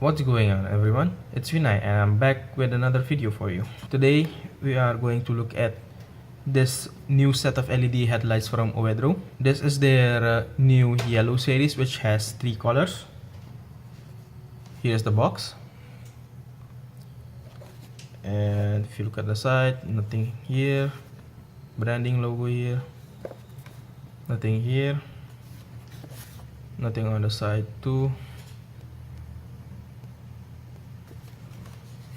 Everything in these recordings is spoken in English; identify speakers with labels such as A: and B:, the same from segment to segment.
A: What's going on, everyone? It's Vinay and I'm back with another video for you. Today we are going to look at this new set of LED headlights from oEdRo. This is their new yellow series, which has 3 colors. Here's the box, and if you look at the side, nothing here, branding logo here, nothing here, nothing on the side too,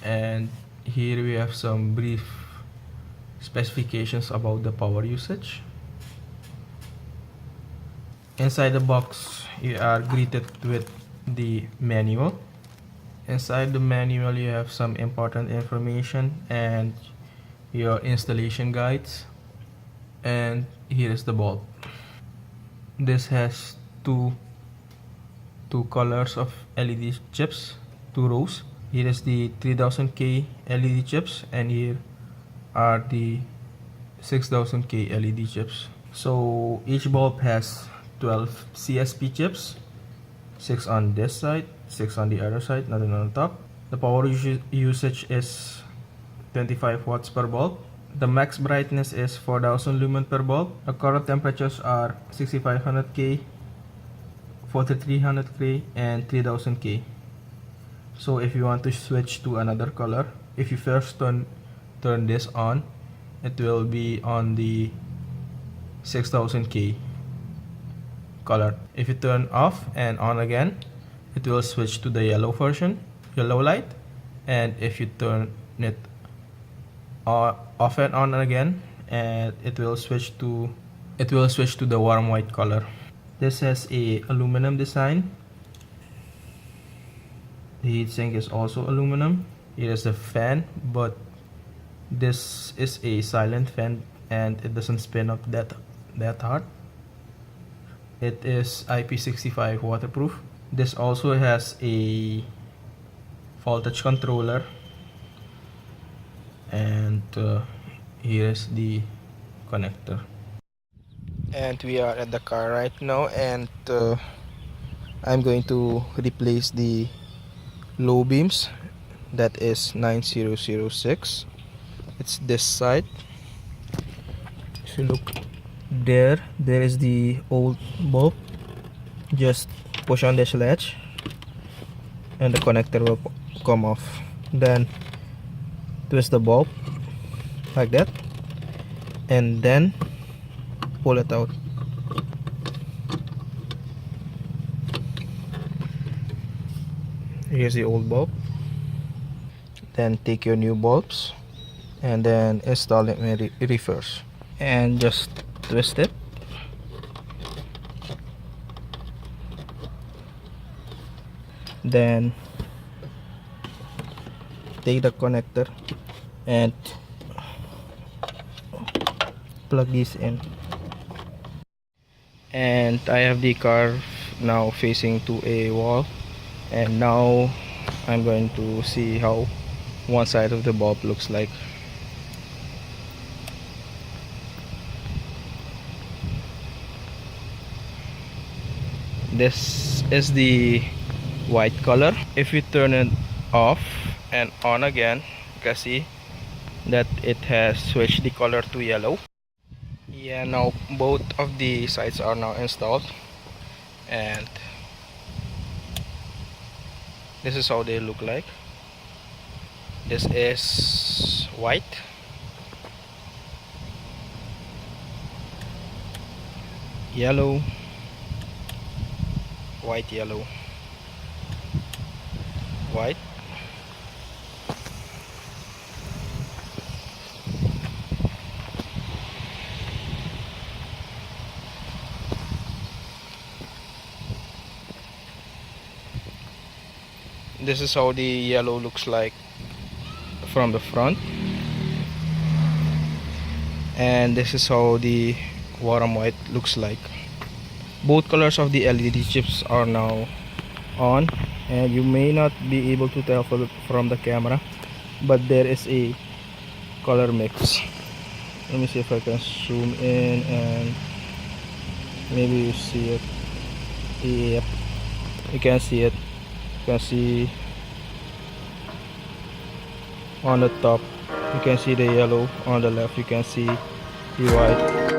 A: and here we have some brief specifications about the power usage. Inside the box you are greeted with the manual. Inside the manual you have some important information and your installation guides, and here is the bulb. This has two colors of LED chips, 2 rows. Here is the 3000K LED chips, and here are the 6000K LED chips. So each bulb has 12 CSP chips, 6 on this side, 6 on the other side, nothing on the top. The power usage is 25 watts per bulb. The max brightness is 4000 lumen per bulb. The current temperatures are 6500K, 4300K, and 3000K. So if you want to switch to another color, if you first turn this on, it will be on the 6000K color. If you turn off and on again, it will switch to the yellow version, yellow light. And if you turn it off and on again, and it will switch to the warm white color. This has a aluminum design. The heatsink is also aluminum. It is a fan, but this is a silent fan and it doesn't spin up that hard. It is IP65 waterproof. This also has a voltage controller, and here is the connector. And we are at the car right now, and I'm going to replace the low beams. That is 9006. It's this side. If you look there is the old bulb. Just push on this latch and the connector will come off. Then twist the bulb like that and then pull it out. Here's the old bulb. Then take your new bulbs and then install it in reverse and just twist it. Then take the connector and plug these in. And I have the car now facing to a wall, and now I'm going to see how one side of the bulb looks like. This is the white color. If you turn it off and on again, you can see that it has switched the color to yellow. Yeah, now both of the sides are now installed, and this is how they look like. This is white, yellow, white, yellow, white. This is how the yellow looks like from the front, and this is how the warm white looks like. Both colors of the LED chips are now on, and you may not be able to tell from the camera, but there is a color mix. Let me see if I can zoom in and maybe you see it. Yep, you can see it. You can see On the top you can see the yellow, on the left you can see the white.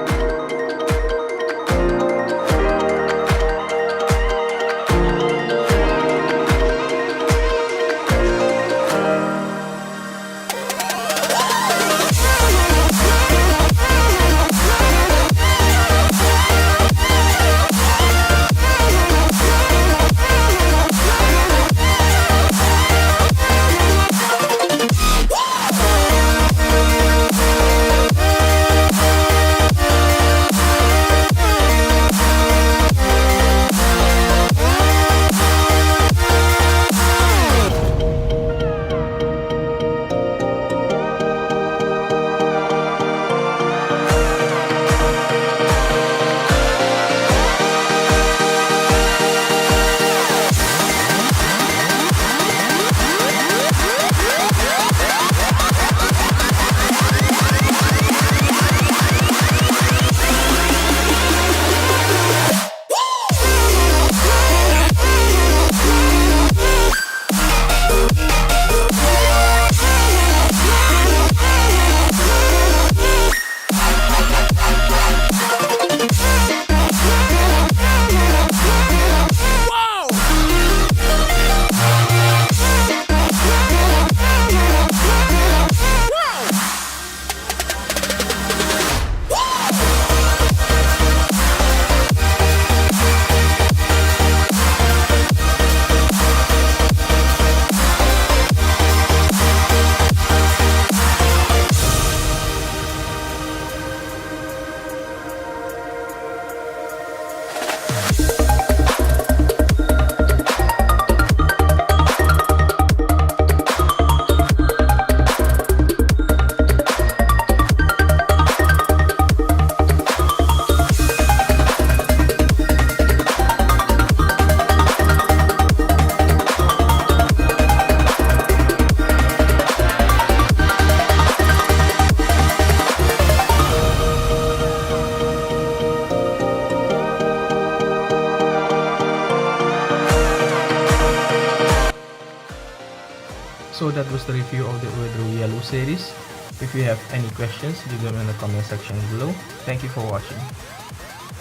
A: So that was the review of the oEdRo Yellow series. If you have any questions, leave them in the comment section below. Thank you for watching,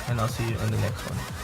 A: and I'll see you on the next one.